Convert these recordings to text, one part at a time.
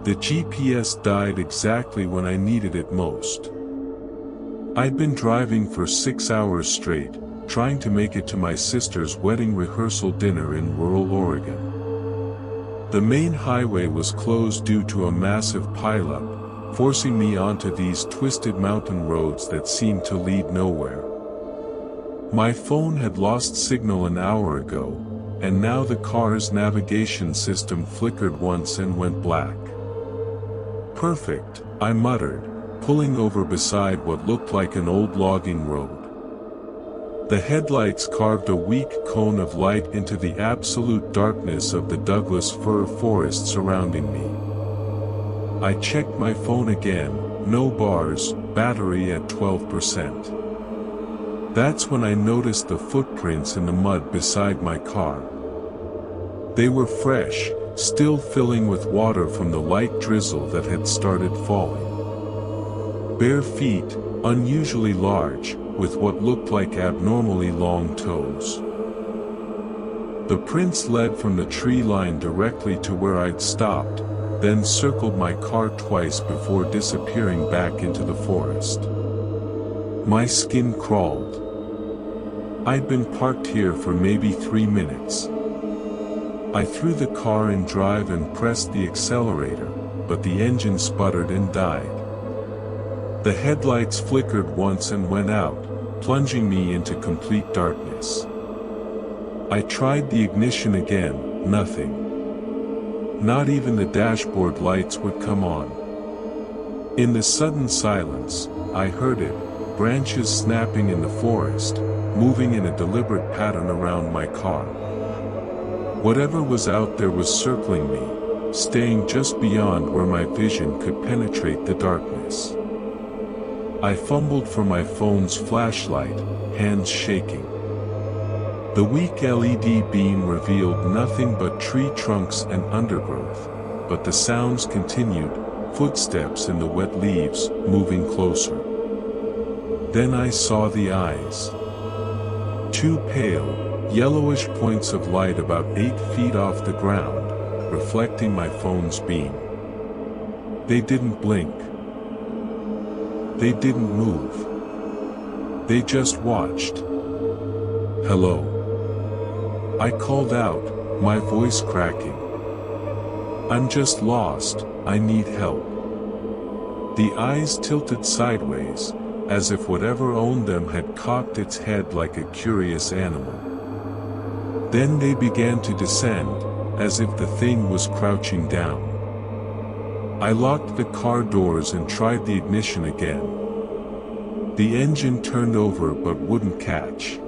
The GPS died exactly when I needed it most. I'd been driving for 6 hours straight, trying to make it to my sister's wedding rehearsal dinner in rural Oregon. The main highway was closed due to a massive pileup, forcing me onto these twisted mountain roads that seemed to lead nowhere. My phone had lost signal an hour ago, and now the car's navigation system flickered once and went black. "Perfect," I muttered, pulling over beside what looked like an old logging road. The headlights carved a weak cone of light into the absolute darkness of the Douglas fir forest surrounding me. I checked my phone again, no bars, battery at 12%. That's when I noticed the footprints in the mud beside my car. They were fresh, still filling with water from the light drizzle that had started falling. Bare feet, unusually large, with what looked like abnormally long toes. The prints led from the tree line directly to where I'd stopped, then circled my car twice before disappearing back into the forest. My skin crawled. I'd been parked here for maybe 3 minutes. I threw the car in drive and pressed the accelerator, but the engine sputtered and died. The headlights flickered once and went out, plunging me into complete darkness. I tried the ignition again, nothing. Not even the dashboard lights would come on. In the sudden silence, I heard it, branches snapping in the forest, moving in a deliberate pattern around my car. Whatever was out there was circling me, staying just beyond where my vision could penetrate the darkness. I fumbled for my phone's flashlight, hands shaking. The weak LED beam revealed nothing but tree trunks and undergrowth, but the sounds continued, footsteps in the wet leaves, moving closer. Then I saw the eyes. Two pale, yellowish points of light about 8 feet off the ground, reflecting my phone's beam. They didn't blink. They didn't move. They just watched. "Hello?" I called out, my voice cracking. "I'm just lost, I need help." The eyes tilted sideways, as if whatever owned them had cocked its head like a curious animal. Then they began to descend, as if the thing was crouching down. I locked the car doors and tried the ignition again. The engine turned over but wouldn't catch.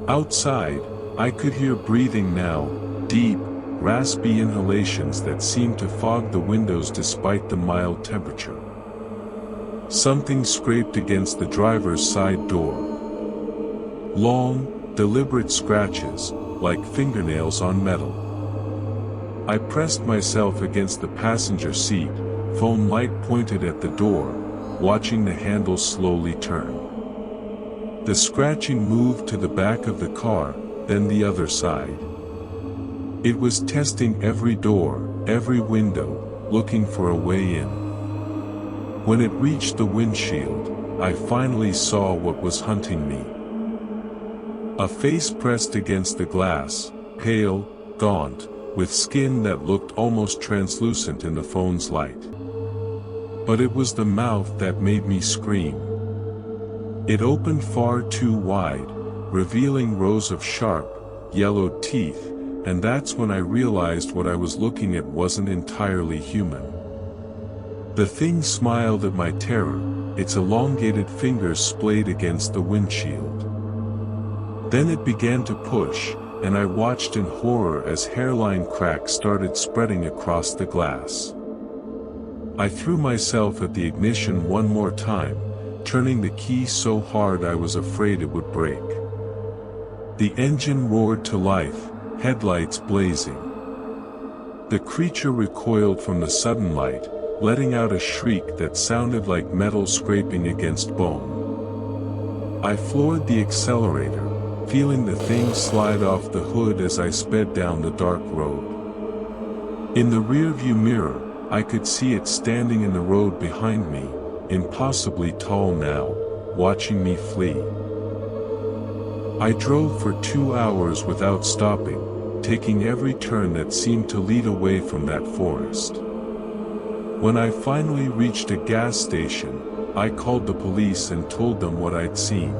Outside, I could hear breathing now, deep, raspy inhalations that seemed to fog the windows despite the mild temperature. Something scraped against the driver's side door. Long, deliberate scratches, like fingernails on metal. I pressed myself against the passenger seat, phone light pointed at the door, watching the handle slowly turn. The scratching moved to the back of the car, then the other side. It was testing every door, every window, looking for a way in. When it reached the windshield, I finally saw what was hunting me. A face pressed against the glass, pale, gaunt, with skin that looked almost translucent in the phone's light. But it was the mouth that made me scream. It opened far too wide, revealing rows of sharp, yellowed teeth, and that's when I realized what I was looking at wasn't entirely human. The thing smiled at my terror, its elongated fingers splayed against the windshield. Then it began to push, and I watched in horror as hairline cracks started spreading across the glass. I threw myself at the ignition one more time, turning the key so hard I was afraid it would break. The engine roared to life, headlights blazing. The creature recoiled from the sudden light, letting out a shriek that sounded like metal scraping against bone. I floored the accelerator, feeling the thing slide off the hood as I sped down the dark road. In the rearview mirror, I could see it standing in the road behind me, impossibly tall now, watching me flee. I drove for 2 hours without stopping, taking every turn that seemed to lead away from that forest. When I finally reached a gas station, I called the police and told them what I'd seen.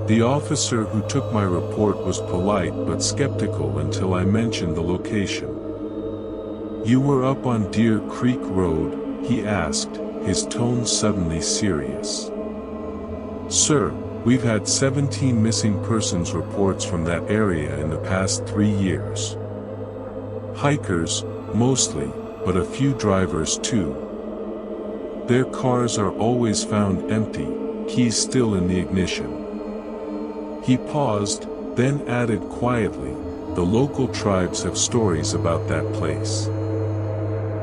The officer who took my report was polite but skeptical until I mentioned the location. "You were up on Deer Creek Road?" he asked, his tone suddenly serious. "Sir, we've had 17 missing persons reports from that area in the past 3 years. Hikers, mostly, but a few drivers too. Their cars are always found empty, keys still in the ignition." He paused, then added quietly, "The local tribes have stories about that place.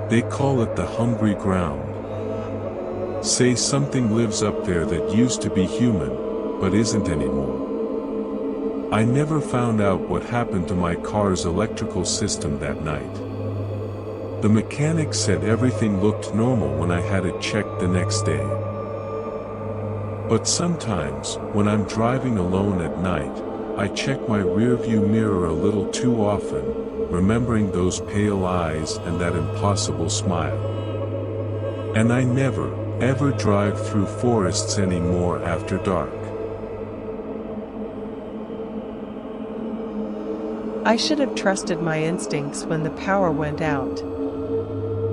They call it the hungry ground. Say something lives up there that used to be human, but isn't anymore." I never found out what happened to my car's electrical system that night. The mechanic said everything looked normal when I had it checked the next day. But sometimes, when I'm driving alone at night, I check my rearview mirror a little too often, remembering those pale eyes and that impossible smile. And I never, ever drive through forests anymore after dark. I should have trusted my instincts when the power went out.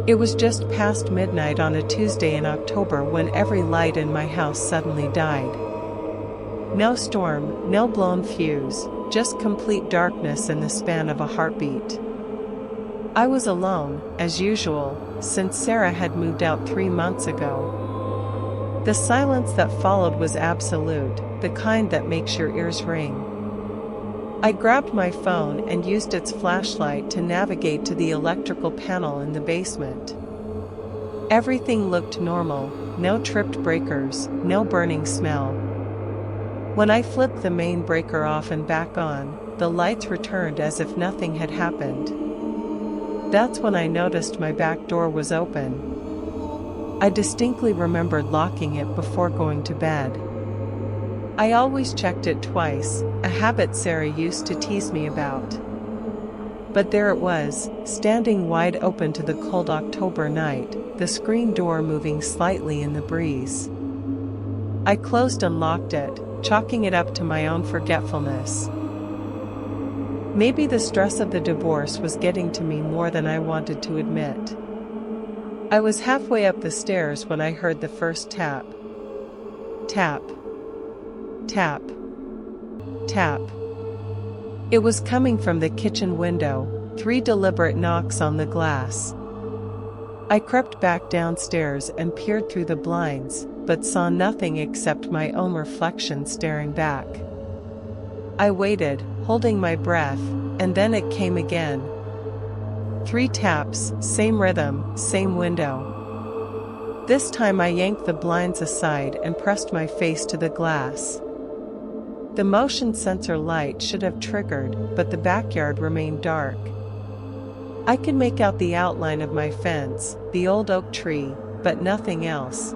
It was just past midnight on a Tuesday in October when every light in my house suddenly died. No storm, no blown fuse, just complete darkness in the span of a heartbeat. I was alone, as usual, since Sarah had moved out 3 months ago. The silence that followed was absolute, the kind that makes your ears ring. I grabbed my phone and used its flashlight to navigate to the electrical panel in the basement. Everything looked normal, no tripped breakers, no burning smell. When I flipped the main breaker off and back on, the lights returned as if nothing had happened. That's when I noticed my back door was open. I distinctly remembered locking it before going to bed. I always checked it twice, a habit Sarah used to tease me about. But there it was, standing wide open to the cold October night, the screen door moving slightly in the breeze. I closed and locked it, chalking it up to my own forgetfulness. Maybe the stress of the divorce was getting to me more than I wanted to admit. I was halfway up the stairs when I heard the first tap. Tap. Tap. Tap. It was coming from the kitchen window, 3 deliberate knocks on the glass. I crept back downstairs and peered through the blinds, but saw nothing except my own reflection staring back. I waited, holding my breath, and then it came again. 3 taps, same rhythm, same window. This time I yanked the blinds aside and pressed my face to the glass. The motion sensor light should have triggered, but the backyard remained dark. I could make out the outline of my fence, the old oak tree, but nothing else.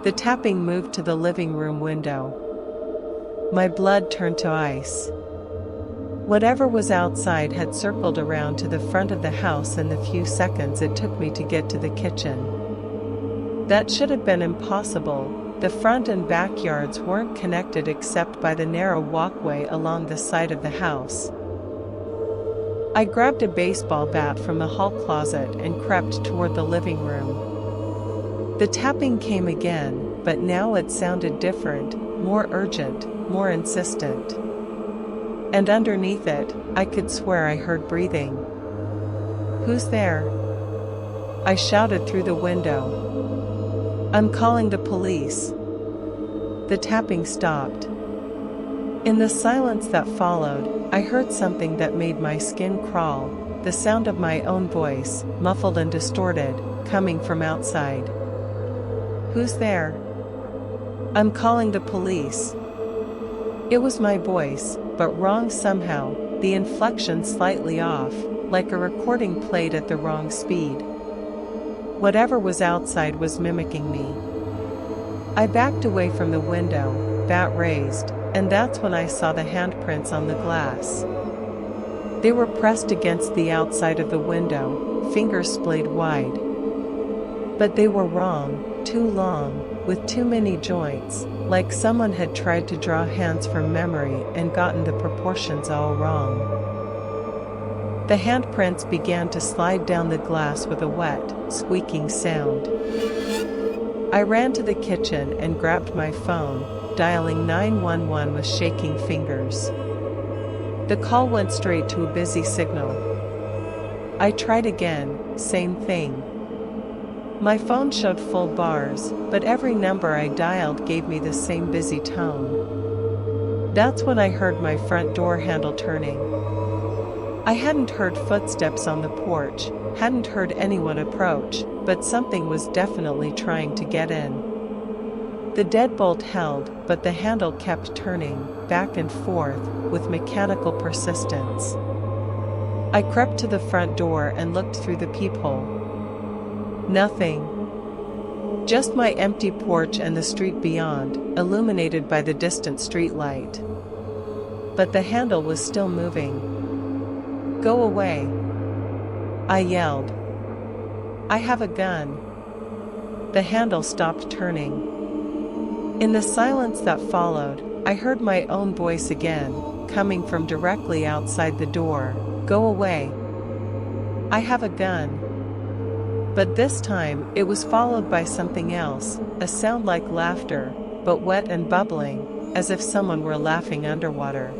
The tapping moved to the living room window. My blood turned to ice. Whatever was outside had circled around to the front of the house in the few seconds it took me to get to the kitchen. That should have been impossible. The front and backyards weren't connected except by the narrow walkway along the side of the house. I grabbed a baseball bat from the hall closet and crept toward the living room. The tapping came again, but now it sounded different, more urgent, more insistent. And underneath it, I could swear I heard breathing. "Who's there?" I shouted through the window. "I'm calling the police." The tapping stopped. In the silence that followed, I heard something that made my skin crawl, the sound of my own voice, muffled and distorted, coming from outside. "Who's there?" "I'm calling the police." It was my voice, but wrong somehow, the inflection slightly off, like a recording played at the wrong speed. Whatever was outside was mimicking me. I backed away from the window, bat raised, and that's when I saw the handprints on the glass. They were pressed against the outside of the window, fingers splayed wide. But they were wrong, too long, with too many joints, like someone had tried to draw hands from memory and gotten the proportions all wrong. The handprints began to slide down the glass with a wet, squeaking sound. I ran to the kitchen and grabbed my phone, dialing 911 with shaking fingers. The call went straight to a busy signal. I tried again, same thing. My phone showed full bars, but every number I dialed gave me the same busy tone. That's when I heard my front door handle turning. I hadn't heard footsteps on the porch, hadn't heard anyone approach, but something was definitely trying to get in. The deadbolt held, but the handle kept turning, back and forth, with mechanical persistence. I crept to the front door and looked through the peephole. Nothing. Just my empty porch and the street beyond, illuminated by the distant streetlight. But the handle was still moving. "Go away!" I yelled. "I have a gun." The handle stopped turning. In the silence that followed, I heard my own voice again, coming from directly outside the door. "Go away! I have a gun." But this time, it was followed by something else, a sound like laughter, but wet and bubbling, as if someone were laughing underwater.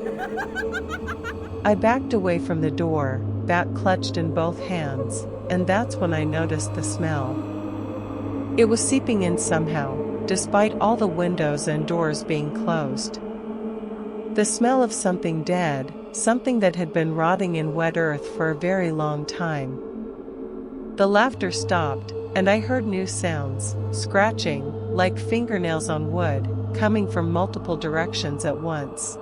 I backed away from the door, bat clutched in both hands, and that's when I noticed the smell. It was seeping in somehow, despite all the windows and doors being closed. The smell of something dead, something that had been rotting in wet earth for a very long time. The laughter stopped, and I heard new sounds, scratching, like fingernails on wood, coming from multiple directions at once.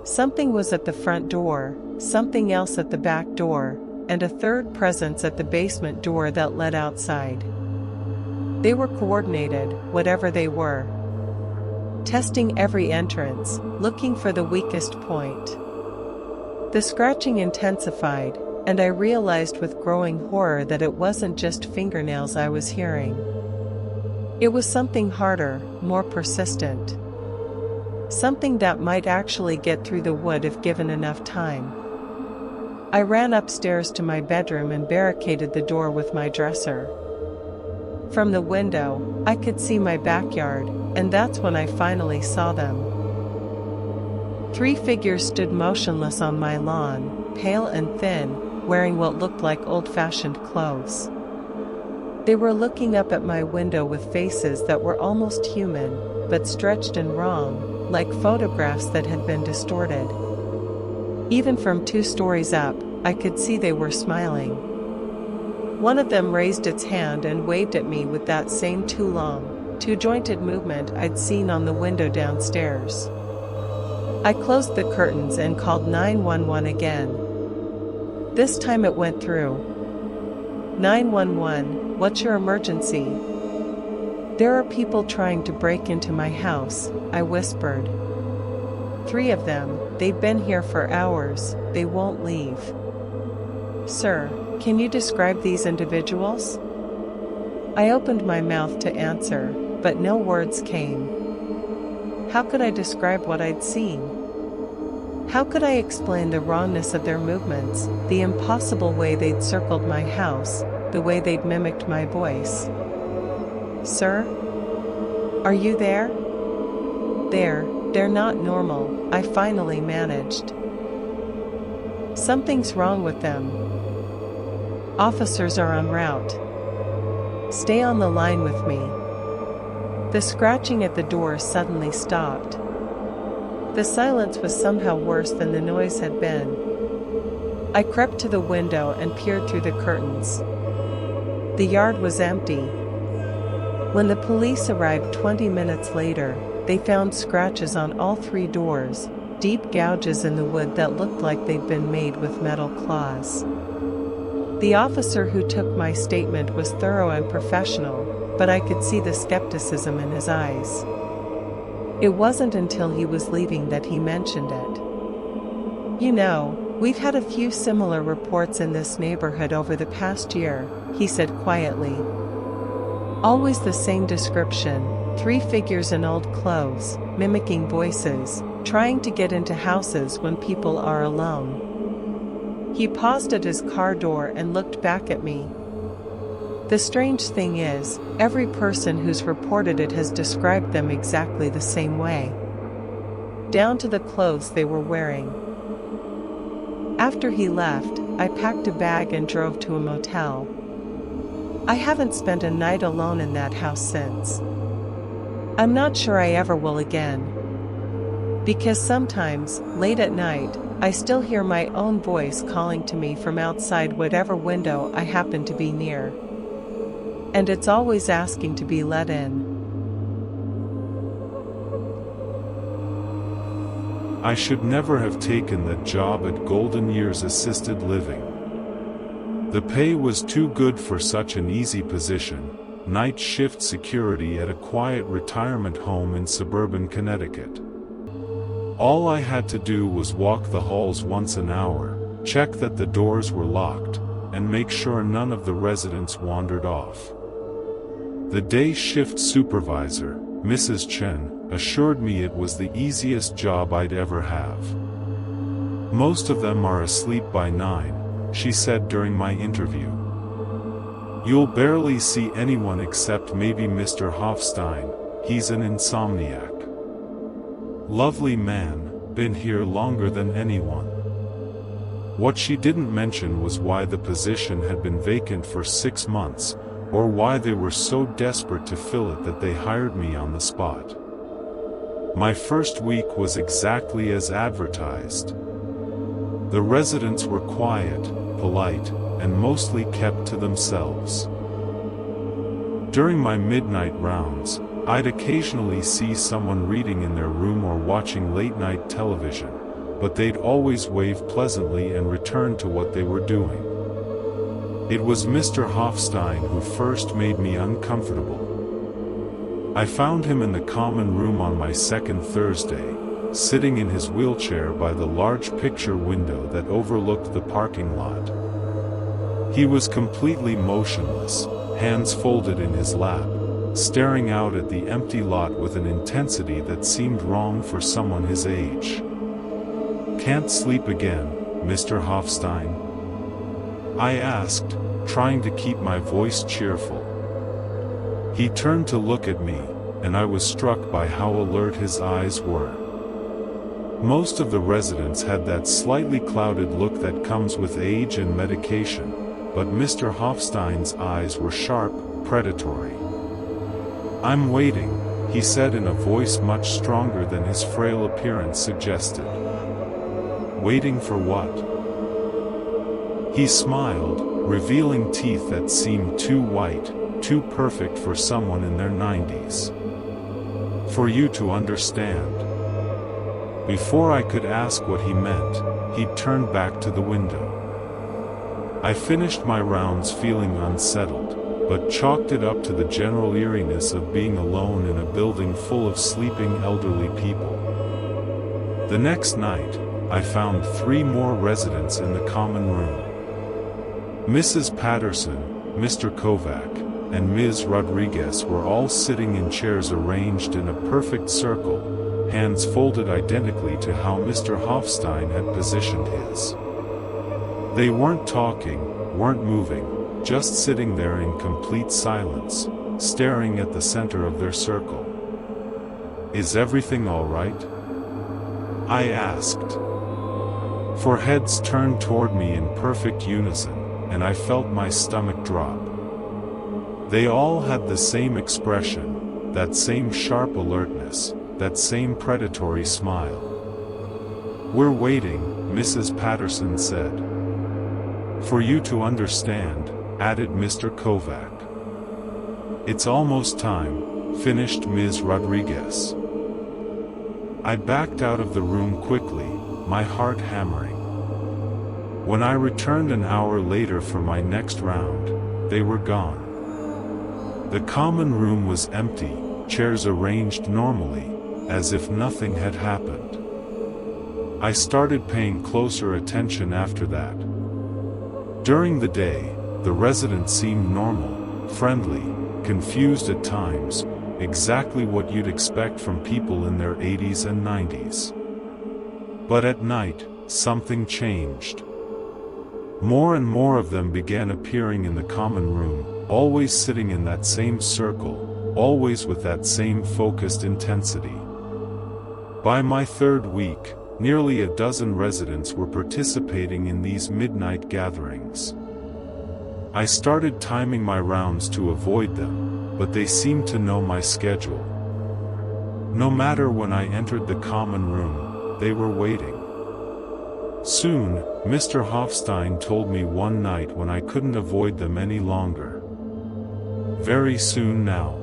Something was at the front door, something else at the back door, and a third presence at the basement door that led outside. They were coordinated, whatever they were. Testing every entrance, looking for the weakest point. The scratching intensified, and I realized with growing horror that it wasn't just fingernails I was hearing. It was something harder, more persistent. Something that might actually get through the wood if given enough time. I ran upstairs to my bedroom and barricaded the door with my dresser. From the window, I could see my backyard, and that's when I finally saw them. 3 figures stood motionless on my lawn, pale and thin, wearing what looked like old-fashioned clothes. They were looking up at my window with faces that were almost human, but stretched and wrong, like photographs that had been distorted. Even from 2 stories up, I could see they were smiling. One of them raised its hand and waved at me with that same too long, too jointed movement I'd seen on the window downstairs. I closed the curtains and called 911 again. This time it went through. 911, what's your emergency? There are people trying to break into my house, I whispered. 3 of them, they've been here for hours, they won't leave. Sir, can you describe these individuals? I opened my mouth to answer, but no words came. How could I describe what I'd seen? How could I explain the wrongness of their movements, the impossible way they'd circled my house, the way they'd mimicked my voice? Sir? Are you there? They're not normal, I finally managed. Something's wrong with them. Officers are en route. Stay on the line with me. The scratching at the door suddenly stopped. The silence was somehow worse than the noise had been. I crept to the window and peered through the curtains. The yard was empty. When the police arrived 20 minutes later, they found scratches on all 3 doors, deep gouges in the wood that looked like they'd been made with metal claws. The officer who took my statement was thorough and professional, but I could see the skepticism in his eyes. It wasn't until he was leaving that he mentioned it. "You know, we've had a few similar reports in this neighborhood over the past year," he said quietly. "Always the same description, 3 figures in old clothes, mimicking voices, trying to get into houses when people are alone." He paused at his car door and looked back at me. "The strange thing is, every person who's reported it has described them exactly the same way, down to the clothes they were wearing." After he left, I packed a bag and drove to a motel. I haven't spent a night alone in that house since. I'm not sure I ever will again. Because sometimes, late at night, I still hear my own voice calling to me from outside whatever window I happen to be near. And it's always asking to be let in. I should never have taken that job at Golden Years Assisted Living. The pay was too good for such an easy position, night shift security at a quiet retirement home in suburban Connecticut. All I had to do was walk the halls once an hour, check that the doors were locked, and make sure none of the residents wandered off. The day shift supervisor, Mrs. Chen, assured me it was the easiest job I'd ever have. "Most of them are asleep by 9, she said during my interview. "You'll barely see anyone except maybe Mr. Hofstein, he's an insomniac. Lovely man, been here longer than anyone." What she didn't mention was why the position had been vacant for 6 months, or why they were so desperate to fill it that they hired me on the spot. My first week was exactly as advertised. The residents were quiet, polite, and mostly kept to themselves. During my midnight rounds, I'd occasionally see someone reading in their room or watching late-night television, but they'd always wave pleasantly and return to what they were doing. It was Mr. Hofstein who first made me uncomfortable. I found him in the common room on my second Thursday, sitting in his wheelchair by the large picture window that overlooked the parking lot. He was completely motionless, hands folded in his lap, staring out at the empty lot with an intensity that seemed wrong for someone his age. "Can't sleep again, Mr. Hofstein?" I asked, trying to keep my voice cheerful. He turned to look at me, and I was struck by how alert his eyes were. Most of the residents had that slightly clouded look that comes with age and medication, but Mr. Hofstein's eyes were sharp, predatory. "I'm waiting," he said in a voice much stronger than his frail appearance suggested. "Waiting for what?" He smiled, revealing teeth that seemed too white, too perfect for someone in their 90s. "For you to understand." Before I could ask what he meant, he turned back to the window. I finished my rounds feeling unsettled, but chalked it up to the general eeriness of being alone in a building full of sleeping elderly people. The next night, I found 3 more residents in the common room. Mrs. Patterson, Mr. Kovac, and Ms. Rodriguez were all sitting in chairs arranged in a perfect circle, hands folded identically to how Mr. Hofstein had positioned his. They weren't talking, weren't moving, just sitting there in complete silence, staring at the center of their circle. "Is everything all right?" I asked. 4 heads turned toward me in perfect unison, and I felt my stomach drop. They all had the same expression, that same sharp alertness, that same predatory smile. "We're waiting," Mrs. Patterson said. "For you to understand," added Mr. Kovac. "It's almost time," finished Ms. Rodriguez. I backed out of the room quickly, my heart hammering. When I returned an hour later for my next round, they were gone. The common room was empty, chairs arranged normally, as if nothing had happened. I started paying closer attention after that. During the day, the residents seemed normal, friendly, confused at times, exactly what you'd expect from people in their 80s and 90s. But at night, something changed. More and more of them began appearing in the common room, always sitting in that same circle, always with that same focused intensity. By my third week, nearly a dozen residents were participating in these midnight gatherings. I started timing my rounds to avoid them, but they seemed to know my schedule. No matter when I entered the common room, they were waiting. Soon, Mr. Hofstein told me one night when I couldn't avoid them any longer. Very soon now.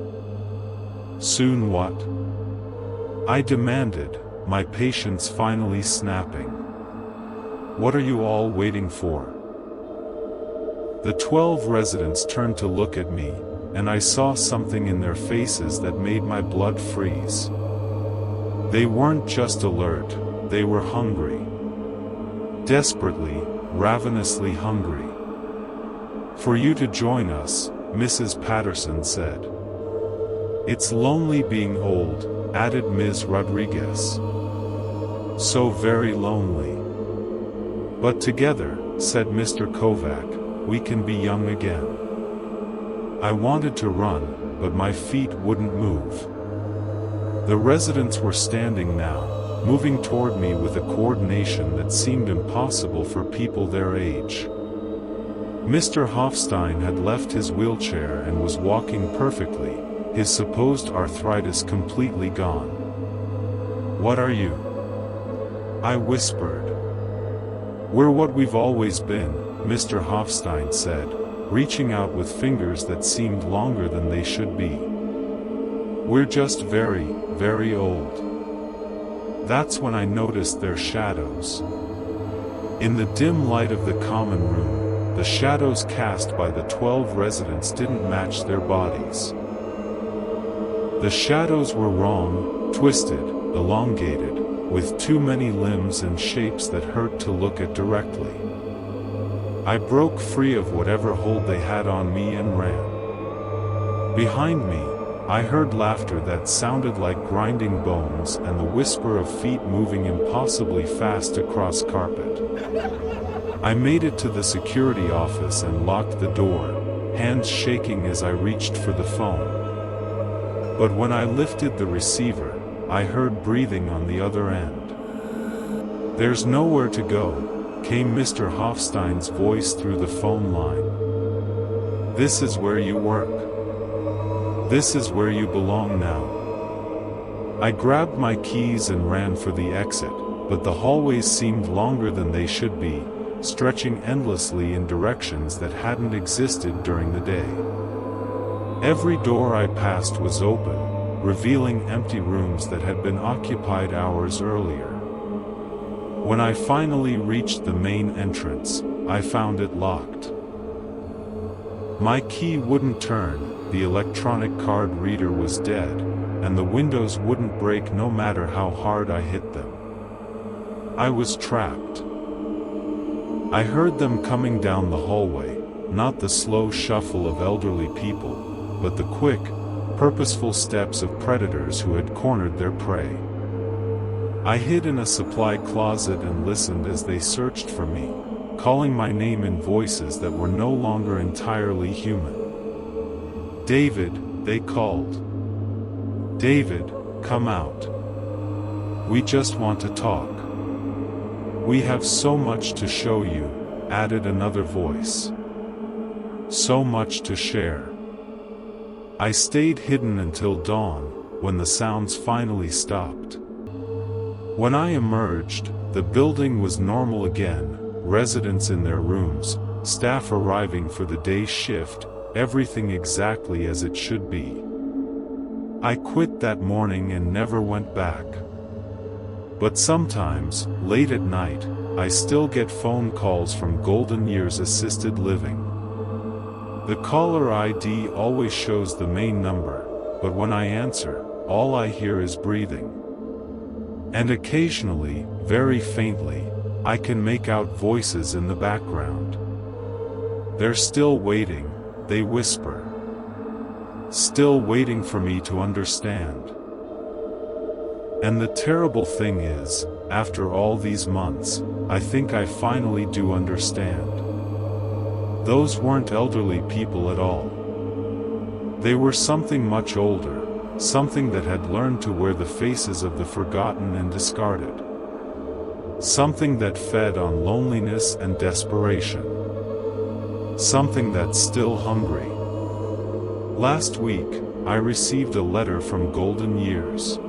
Soon what? I demanded, my patience finally snapping. What are you all waiting for? The 12 residents turned to look at me, and I saw something in their faces that made my blood freeze. They weren't just alert, they were hungry. Desperately, ravenously hungry. For you to join us, Mrs. Patterson said. It's lonely being old, added Ms. Rodriguez. So very lonely. But together, said Mr. Kovac, we can be young again. I wanted to run, but my feet wouldn't move. The residents were standing now, moving toward me with a coordination that seemed impossible for people their age. Mr. Hofstein had left his wheelchair and was walking perfectly, his supposed arthritis completely gone. What are you? I whispered. We're what we've always been, Mr. Hofstein said, reaching out with fingers that seemed longer than they should be. We're just very, very old. That's when I noticed their shadows. In the dim light of the common room, the shadows cast by the 12 residents didn't match their bodies. The shadows were wrong, twisted, elongated, with too many limbs and shapes that hurt to look at directly. I broke free of whatever hold they had on me and ran. Behind me, I heard laughter that sounded like grinding bones and the whisper of feet moving impossibly fast across carpet. I made it to the security office and locked the door, hands shaking as I reached for the phone. But when I lifted the receiver, I heard breathing on the other end. There's nowhere to go, came Mr. Hofstein's voice through the phone line. This is where you work. This is where you belong now. I grabbed my keys and ran for the exit, but the hallways seemed longer than they should be, stretching endlessly in directions that hadn't existed during the day. Every door I passed was open, revealing empty rooms that had been occupied hours earlier. When I finally reached the main entrance, I found it locked. My key wouldn't turn, the electronic card reader was dead, and the windows wouldn't break no matter how hard I hit them. I was trapped. I heard them coming down the hallway, not the slow shuffle of elderly people, but the quick, purposeful steps of predators who had cornered their prey. I hid in a supply closet and listened as they searched for me, calling my name in voices that were no longer entirely human. David, they called. David, come out. We just want to talk. We have so much to show you, added another voice. So much to share. I stayed hidden until dawn, when the sounds finally stopped. When I emerged, the building was normal again, residents in their rooms, staff arriving for the day's shift, everything exactly as it should be. I quit that morning and never went back. But sometimes, late at night, I still get phone calls from Golden Years Assisted Living. The caller ID always shows the main number, but when I answer, all I hear is breathing. And occasionally, very faintly, I can make out voices in the background. They're still waiting, they whisper. Still waiting for me to understand. And the terrible thing is, after all these months, I think I finally do understand. Those weren't elderly people at all. They were something much older, something that had learned to wear the faces of the forgotten and discarded. Something that fed on loneliness and desperation. Something that's still hungry. Last week, I received a letter from Golden Years.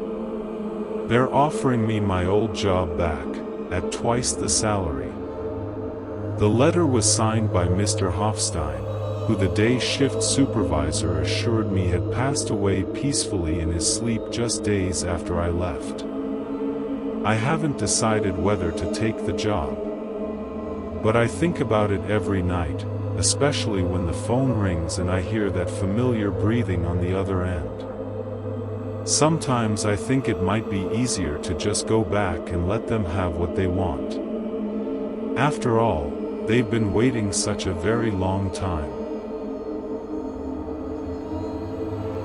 They're offering me my old job back, at twice the salary. The letter was signed by Mr. Hofstein, who the day shift supervisor assured me had passed away peacefully in his sleep just days after I left. I haven't decided whether to take the job. But I think about it every night, especially when the phone rings and I hear that familiar breathing on the other end. Sometimes I think it might be easier to just go back and let them have what they want. After all, they've been waiting such a very long time.